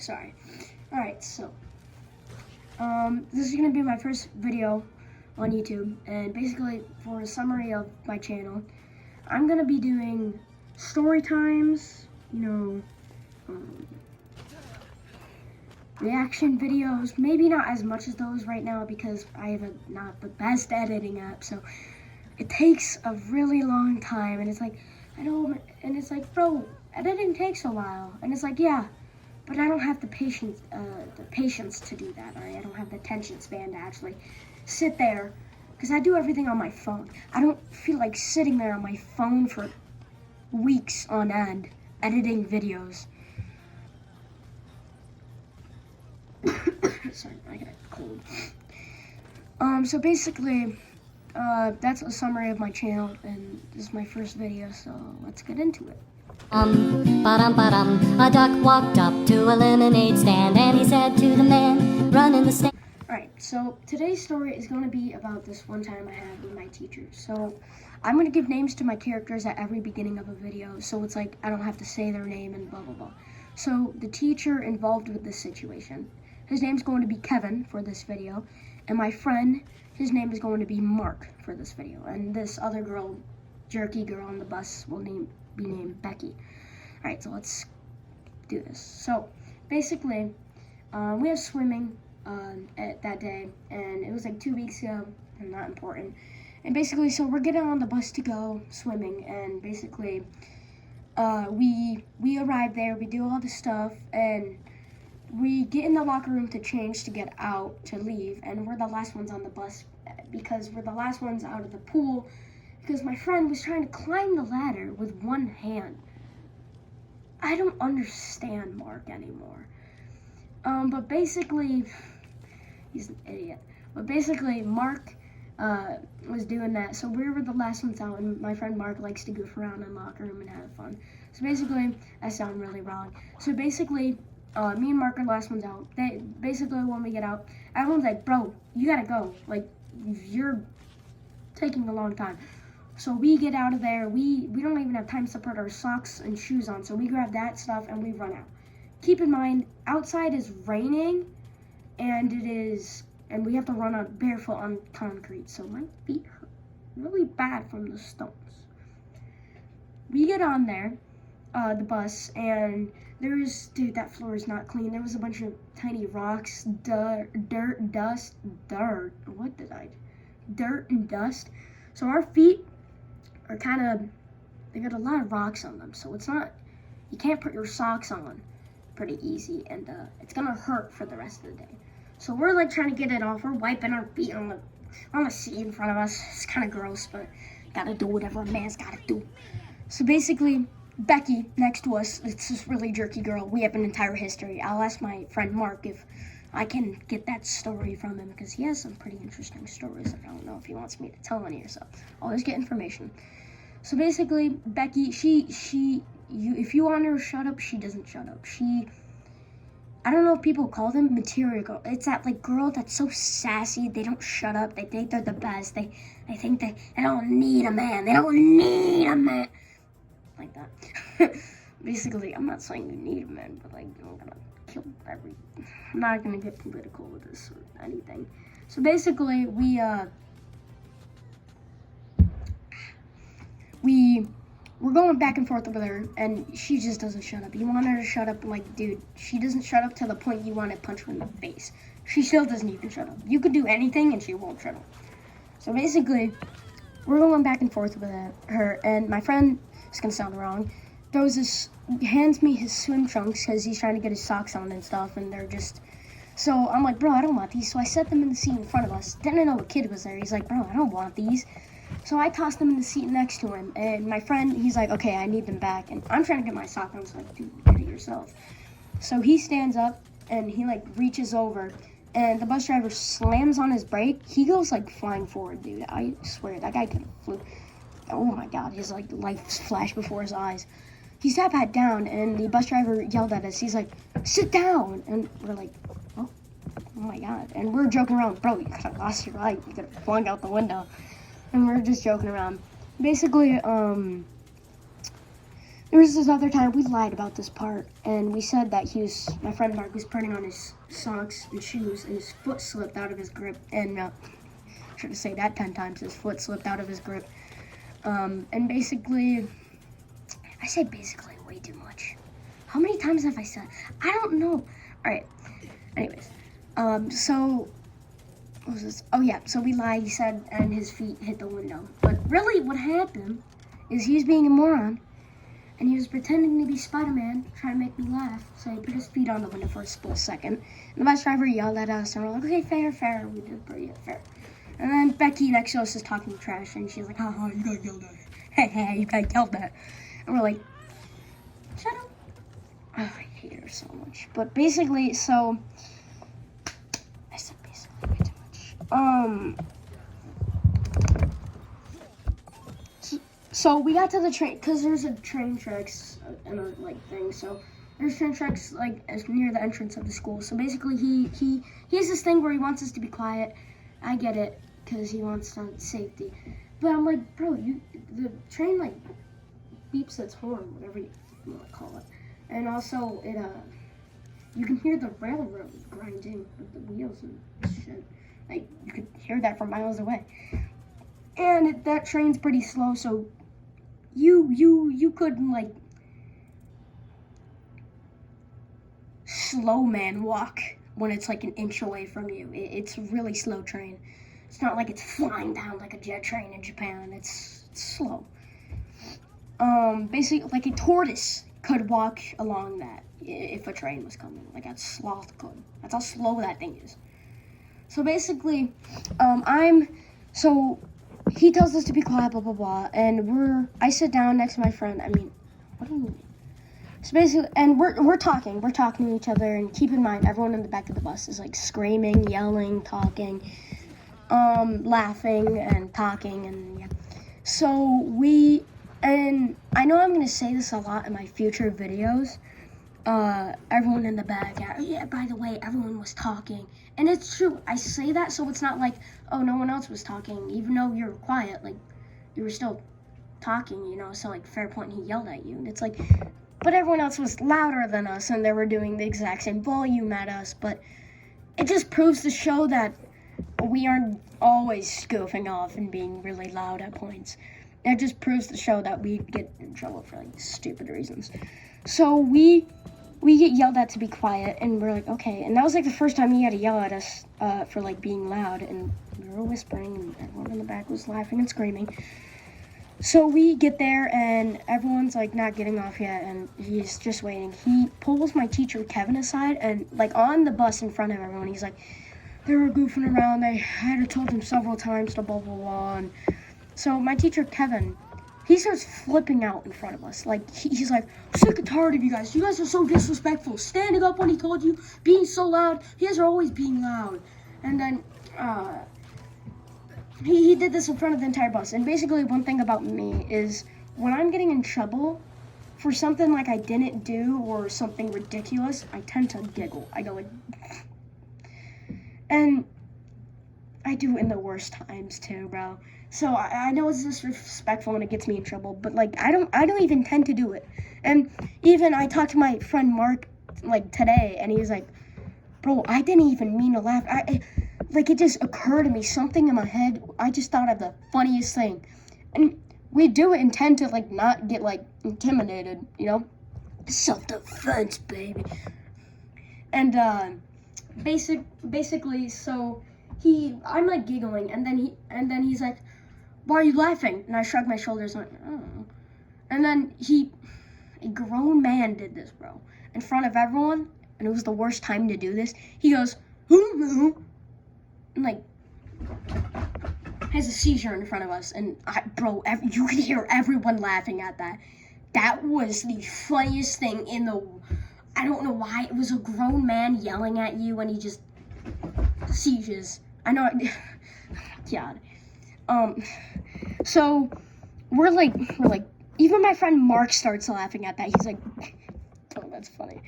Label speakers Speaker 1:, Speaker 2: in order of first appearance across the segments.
Speaker 1: sorry. Alright, so this is gonna be my first video on YouTube, and basically for a summary of my channel, I'm gonna be doing story times, reaction videos, maybe not as much as those right now because I have not the best editing app, so it takes a really long time, and it's like, I know, and it's like, bro, editing takes a while, and it's like, yeah, but I don't have the patience to do that. I don't have the attention span to actually sit there, because I do everything on my phone. I don't feel like sitting there on my phone for weeks on end editing videos. Sorry, I got a cold. So basically, that's a summary of my channel, and this is my first video, so let's get into it.
Speaker 2: A duck walked up to a lemonade stand, and he said to the man, run in the stand.
Speaker 1: Alright, so today's story is going to be about this one time I had with my teacher. So I'm going to give names to my characters at every beginning of a video, so it's like I don't have to say their name and blah blah blah. So the teacher involved with this situation, his name's going to be Kevin for this video, and my friend, his name is going to be Mark for this video, and this other girl, jerky girl on the bus, will be named Becky. Alright, so let's do this. So basically, we have swimming at that day, and it was like 2 weeks ago, and not important. And basically, so we're getting on the bus to go swimming, and basically, we arrive there, we do all the stuff, and we get in the locker room to change to get out to leave, and we're the last ones on the bus because we're the last ones out of the pool because my friend was trying to climb the ladder with one hand. I don't understand Mark anymore. But basically, he's an idiot. But basically, Mark was doing that, so we were the last ones out, and my friend Mark likes to goof around in the locker room and have fun. So basically, I sound really wrong. So basically, me and Mark are the last ones out. Basically, when we get out, everyone's like, bro, you gotta go. Like, you're taking a long time. So we get out of there. We don't even have time to put our socks and shoes on, so we grab that stuff and we run out. Keep in mind, outside is raining, and we have to run out barefoot on concrete, so my feet hurt really bad from the stones. We get on there, the bus, and dude, that floor is not clean. There was a bunch of tiny rocks, dirt and dust. So our feet are they got a lot of rocks on them, so you can't put your socks on pretty easy, and it's gonna hurt for the rest of the day. So we're like trying to get it off. We're wiping our feet on the seat in front of us. It's kind of gross, but gotta do whatever a man's gotta do. So basically, Becky next to us, it's this really jerky girl. We have an entire history. I'll ask my friend Mark if I can get that story from him, because he has some pretty interesting stories. I don't know if he wants me to tell any, so always get information. So basically, Becky, if you want her to shut up, she doesn't shut up. I don't know if people call them material girl. It's that like girl that's so sassy, they don't shut up, they think they're the best, they think they don't need a man, like that. Basically, I'm not saying you need a man, but like, I'm gonna kill I'm not gonna get political with this or anything. So basically, we're going back and forth with her, and she just doesn't shut up. You want her to shut up, like, dude, she doesn't shut up to the point you want to punch her in the face. She still doesn't even shut up. You could do anything, and she won't shut up. So basically, we're going back and forth with her, and my friend, it's gonna sound wrong, hands me his swim trunks because he's trying to get his socks on and stuff, and so I'm like, bro, I don't want these. So I set them in the seat in front of us. Didn't know a kid was there. He's like, bro, I don't want these. So I tossed them in the seat next to him, and my friend, he's like, okay, I need them back, and I'm trying to get my sock on. I was like, dude, get it yourself. So he stands up, and he like reaches over, and the bus driver slams on his brake. He goes like flying forward, dude. I swear, that guy could have flew. Oh my God, his like life flashed before his eyes. He sat back down, and the bus driver yelled at us. He's like, sit down, and we're like, oh my God. And we're joking around, bro, you could have lost your ride. You could have flung out the window. And we're just joking around. Basically, there was this other time we lied about this part, and we said that my friend Mark was putting on his socks and shoes, and his foot slipped out of his grip, and I should have said that 10 times, his foot slipped out of his grip, and basically, I say basically way too much. How many times have I said? I don't know. Alright, anyways, so, what was this? Oh yeah, so we lied, he said, and his feet hit the window, but really what happened is he was being a moron, and he was pretending to be Spider-Man, trying to make me laugh. So he put his feet on the window for a split second. And the bus driver yelled at us, and we're like, okay, fair. We did pretty fair. And then Becky next to us is talking trash, and she's like, haha, you got yelled at. Hey, you got yelled at. And we're like, shut up. Oh, I hate her so much. But basically, so, I said basically way too much. So we got to the train, because there's a train tracks and a thing, so there's train tracks as near the entrance of the school. So basically he has this thing where he wants us to be quiet. I get it, because he wants safety. But I'm like, bro, the train beeps its horn, whatever you want to call it. And also it you can hear the railroad grinding with the wheels and shit. You could hear that from miles away. And that train's pretty slow, so you could slow man walk when it's an inch away from you. It's a really slow train. It's not like it's flying down like a jet train in Japan. It's slow. Basically, a tortoise could walk along that if a train was coming. A sloth could. That's how slow that thing is. So basically, he tells us to be quiet, blah, blah, blah, and I sit down next to my friend. I mean, what do you mean? So basically, and we're talking to each other, and keep in mind, everyone in the back of the bus is screaming, yelling, talking, laughing, and talking, and yeah. So and I know I'm going to say this a lot in my future videos, everyone in the back, yeah, by the way, everyone was talking. And it's true, I say that so it's not oh, no one else was talking, even though you were quiet, you were still talking, so fair point, he yelled at you. And it's but everyone else was louder than us, and they were doing the exact same volume at us, but it just proves to show that we aren't always goofing off and being really loud at points. It just proves to show that we get in trouble for stupid reasons. So we get yelled at to be quiet, and we're like, okay. And that was the first time he had to yell at us for being loud, and we were whispering, and everyone in the back was laughing and screaming. So we get there, and everyone's not getting off yet, and he's just waiting. He pulls my teacher Kevin aside, and on the bus in front of everyone, he's like, they were goofing around. I had told them several times to blah blah blah. And so my teacher Kevin, he starts flipping out in front of us. He's like, sick and tired of you guys. You guys are so disrespectful. Standing up when he told you, being so loud. You guys are always being loud. And then, he did this in front of the entire bus. And basically, one thing about me is when I'm getting in trouble for something I didn't do or something ridiculous, I tend to giggle. I go and I do it in the worst times too, bro. So I know it's disrespectful and it gets me in trouble, but I don't even tend to do it. And even I talked to my friend Mark today, and he was like, bro, I didn't even mean to laugh. It just occurred to me, something in my head. I just thought of the funniest thing. And we do intend to not get intimidated, self-defense, baby. And basically, so I'm giggling, and then he's like, why are you laughing? And I shrugged my shoulders and went, oh. And then a grown man did this, bro, in front of everyone, and it was the worst time to do this. He goes, and has a seizure in front of us, and you could hear everyone laughing at that. That was the funniest thing I don't know why, it was a grown man yelling at you, and he just seizures. I know, God. So we're even my friend Mark starts laughing at that. He's like, oh, that's funny.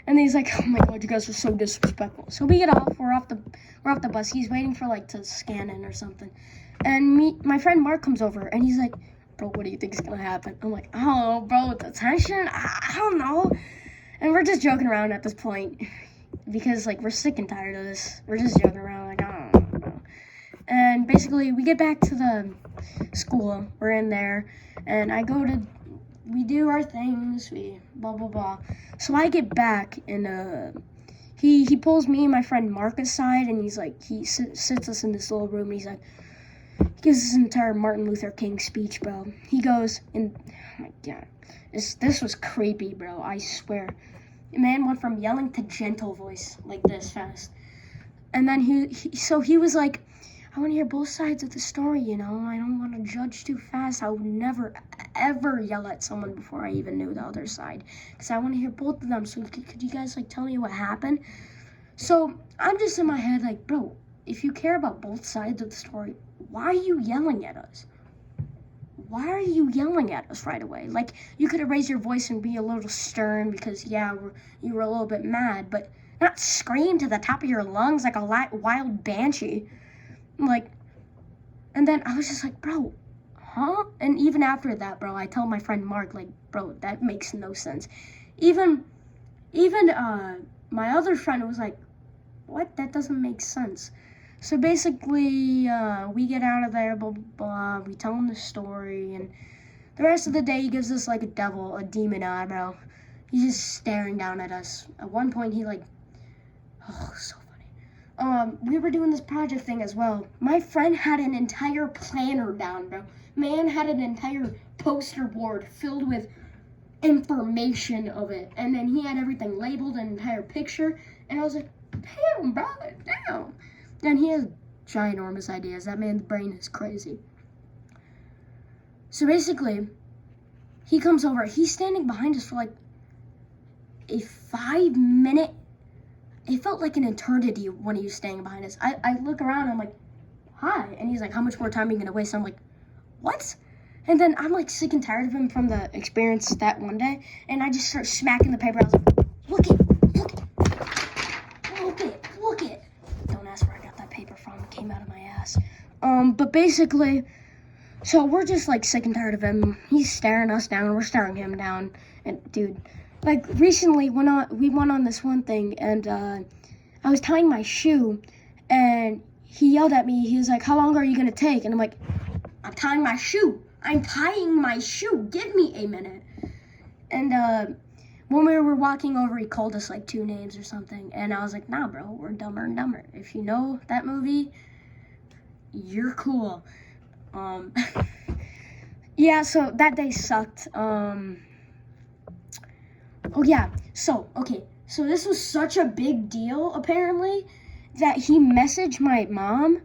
Speaker 1: And he's like, oh my God, you guys are so disrespectful. So we get off, we're off the bus. He's waiting for to scan in or something. And my friend Mark comes over, and he's like, bro, what do you think is gonna happen? I'm like, I don't know, bro, detention? I don't know. And we're just joking around at this point because, like, we're sick and tired of this. We're just joking around, like, I don't know, bro. And basically, we get back to the school. We're in there, and we do our things, we blah, blah, blah. So I get back, and he pulls me and my friend Mark aside, and he's like, he sits us in this little room, and he's like, he gives this entire Martin Luther King speech, bro. He goes, and oh my God, this was creepy, bro, I swear. The man went from yelling to gentle voice, like this fast. And then he was like, I want to hear both sides of the story, you know? I don't want to judge too fast. I would never, ever yell at someone before I even knew the other side. Because I want to hear both of them. So could you guys, like, tell me what happened? So I'm just in my head like, bro, if you care about both sides of the story, why are you yelling at us? Why are you yelling at us right away? Like, you could have raised your voice and be a little stern because, yeah, you were a little bit mad, but not scream to the top of your lungs like a wild banshee. Like, and then I was just like, bro, huh? And even after that, bro, I tell my friend Mark, like, bro, that makes no sense. Even my other friend was like, what? That doesn't make sense. So basically, we get out of there, blah, blah, blah. We tell him the story, and the rest of the day, he gives us, like, a demon eye, bro. He's just staring down at us. At one point, he, like, oh, so funny. We were doing this project thing as well. My friend had an entire planner down, bro. Man had an entire poster board filled with information of it. And then he had everything labeled, an entire picture. And I was like, damn, bro, damn. And he has ginormous ideas. That man's brain is crazy. So basically, he comes over. He's standing behind us for like a 5-minute. It felt like an eternity when he was standing behind us. I look around, I'm like, hi. And he's like, how much more time are you going to waste? I'm like, what? And then I'm like sick and tired of him from the experience that one day. And I just start smacking the paper. I was like, look it. Don't ask where I got that paper from. It came out of my ass. But basically, so we're just like sick and tired of him. He's staring us down. We're staring him down. And dude, like recently we went on this one thing, and I was tying my shoe, and he yelled at me. He was like, how long are you gonna take? And I'm like, I'm tying my shoe. Give me a minute. And when we were walking over, he called us like 2 names or something. And I was like, nah, bro, we're Dumber and Dumber. If you know that movie, you're cool. Yeah, so that day sucked. Oh yeah, so this was such a big deal, apparently, that he messaged my mom,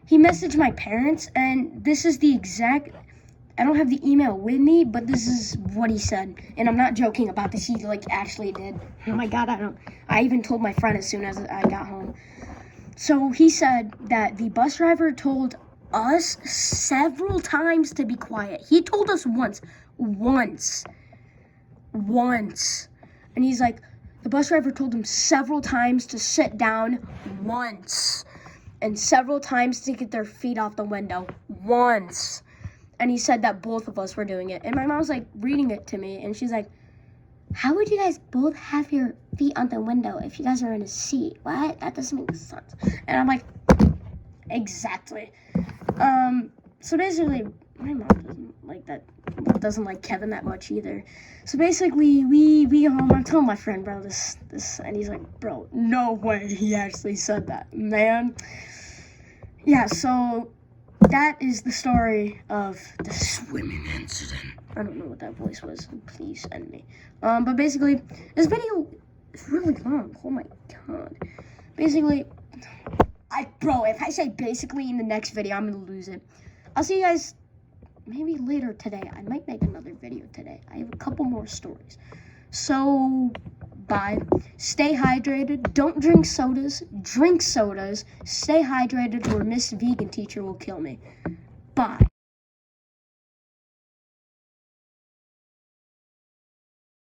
Speaker 1: he messaged my parents, and this is the exact, I don't have the email with me, but this is what he said, and I'm not joking about this, he like actually did. Oh my God, I even told my friend as soon as I got home. So he said that the bus driver told us several times to be quiet. He told us once. And he's like, the bus driver told him several times to sit down once. And several times to get their feet off the window once. And he said that both of us were doing it. And my mom's like reading it to me, and she's like, how would you guys both have your feet on the window if you guys are in a seat? What? That doesn't make sense. And I'm like, exactly. So basically, my mom doesn't like that, doesn't like Kevin that much either. So basically, we get home, I'm telling my friend, bro, this, and he's like, bro, no way he actually said that, man. Yeah, so that is the story of the swimming incident. I don't know what that voice was, please send me. But basically, this video is really long, oh my God. Basically, bro, if I say basically in the next video, I'm gonna lose it. I'll see you guys maybe later today. I might make another video today. I have a couple more stories. So, bye. Stay hydrated. Don't drink sodas. Drink sodas. Stay hydrated or Miss Vegan Teacher will kill me. Bye.